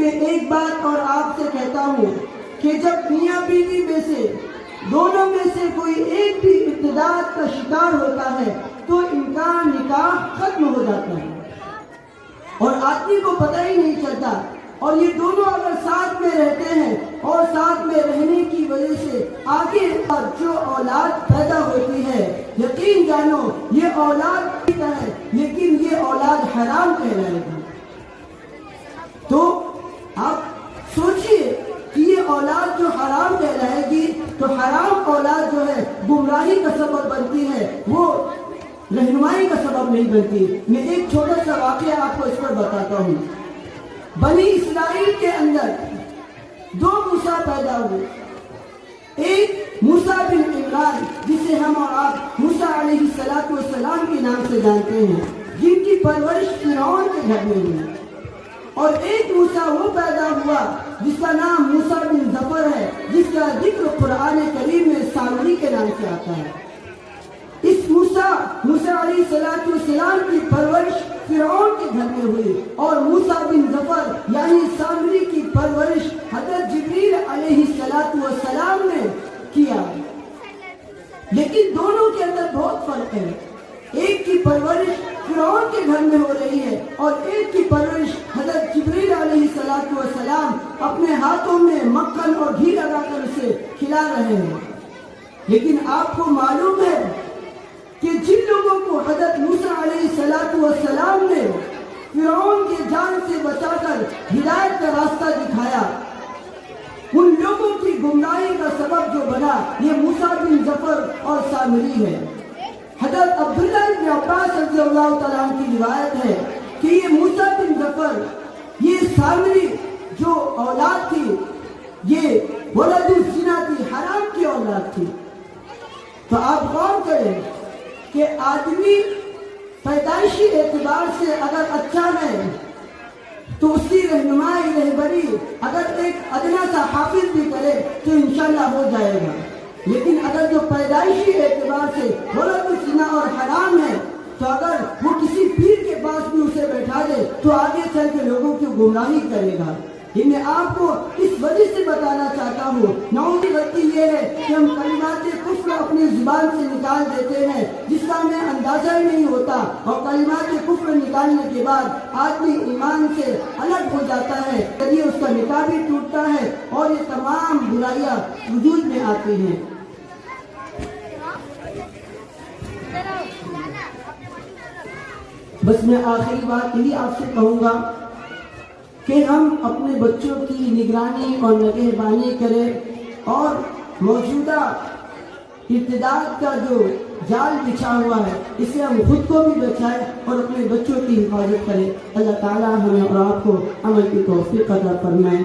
میں ایک بات اور آپ سے کہتا ہوں کہ جب میاں بیوی میں سے دونوں میں سے کوئی ایک بھی ارتداد کا شکار ہوتا ہے تو ان کا نکاح ختم ہو جاتا ہے اور آدمی کو پتہ ہی نہیں چلتا. اور یہ دونوں اگر ساتھ میں رہتے ہیں اور ساتھ میں رہنے کی وجہ سے آگے جو اولاد پیدا ہوتی ہے، یقین جانو یہ اولاد ہے لیکن یہ اولاد حرام کہلائے گی. تو آپ سوچئے کہ یہ اولاد جو حرام کہلائے گی تو حرام اولاد جو ہے گمراہی کا سبب بنتی ہے، وہ رہنمائی کا سبب نہیں بنتی. میں ایک چھوٹا سا واقعہ آپ کو اس پر بتاتا ہوں. بنی اسرائیل کے اندر دو موسیٰ پیدا ہوئے. ایک موسیٰ بن عمران جسے ہم اور آپ موسیٰ علیہ السلام کے نام سے جانتے ہیں، جن کی پرورش فرعون کے گھر میں ہوئی. اور ایک موسیٰ وہ پیدا ہوا جس کا نام موسیٰ بن ظفر ہے، جس کا ذکر قرآن کریم میں سامری کے نام سے آتا ہے. اس موسیٰ علیہ السلام کی پرورش فرعون کے گھر میں ہوئی اور موسیٰ بن ظفر یعنی سامری کی پرورش حضرت جبریل علیہ السلام نے کیا. لیکن دونوں کے اندر بہت فرق ہے. ایک کی پرورش فرعون کے گھر میں ہو رہی ہے اور ایک کی پرورش حضرت جبریل علیہ السلام اپنے ہاتھوں میں مکھن اور گھی لگا کر اسے کھلا رہے ہیں. لیکن آپ کو معلوم ہے کہ جن لوگوں کو حضرت موسیٰ علیہ السلام نے فرعون کے جان سے بچا کر ہدایت کا راستہ دکھایا، ان لوگوں کی گمراہی کا سبب جو بنا یہ موسیٰ بن ظفر اور سامری ہے. حضرت عبداللہ بن عباس رضی اللہ تعالیٰ عنہ کی روایت ہے کہ یہ موسیٰ بن ظفر، یہ سامری جو اولاد تھی یہ ولد الزنا تھی، حرام کی اولاد تھی. تو آپ غور کریں کہ آدمی پیدائشی اعتبار سے اگر اچھا ہے تو اس کی رہبری اگر ایک ادنا سا حافظ بھی کرے تو انشاءاللہ ہو جائے گا. لیکن اگر جو پیدائشی اعتبار سے ولد الزنا اور حرام ہے تو اگر وہ کسی پیر کے پاس بھی اسے بیٹھا دے تو آگے چل کے لوگوں کی گمراہی کرے گا. یہ میں آپ کو اس وجہ سے بتانا چاہتا ہوں. نوعی غلطی یہ ہے کہ ہم کلمات کفر اپنی زبان سے نکال دیتے ہیں جس کا ہمیں اندازہ ہی نہیں ہوتا، اور کلمات کفر نکالنے کے بعد آدمی ایمان سے الگ ہو جاتا ہے، یعنی اس کا نکاح بھی ٹوٹتا ہے اور یہ تمام برائیاں وجود میں آتی ہیں. بس میں آخری بات یہی آپ سے کہوں گا کہ ہم اپنے بچوں کی نگرانی اور نگہبانی کریں اور موجودہ ارتداد کا جو جال بچھا ہوا ہے اسے ہم خود کو بھی بچائیں اور اپنے بچوں کی حفاظت کریں. اللہ تعالیٰ ہمیں اور آپ کو عمل کی توفیق عطا فرمائے.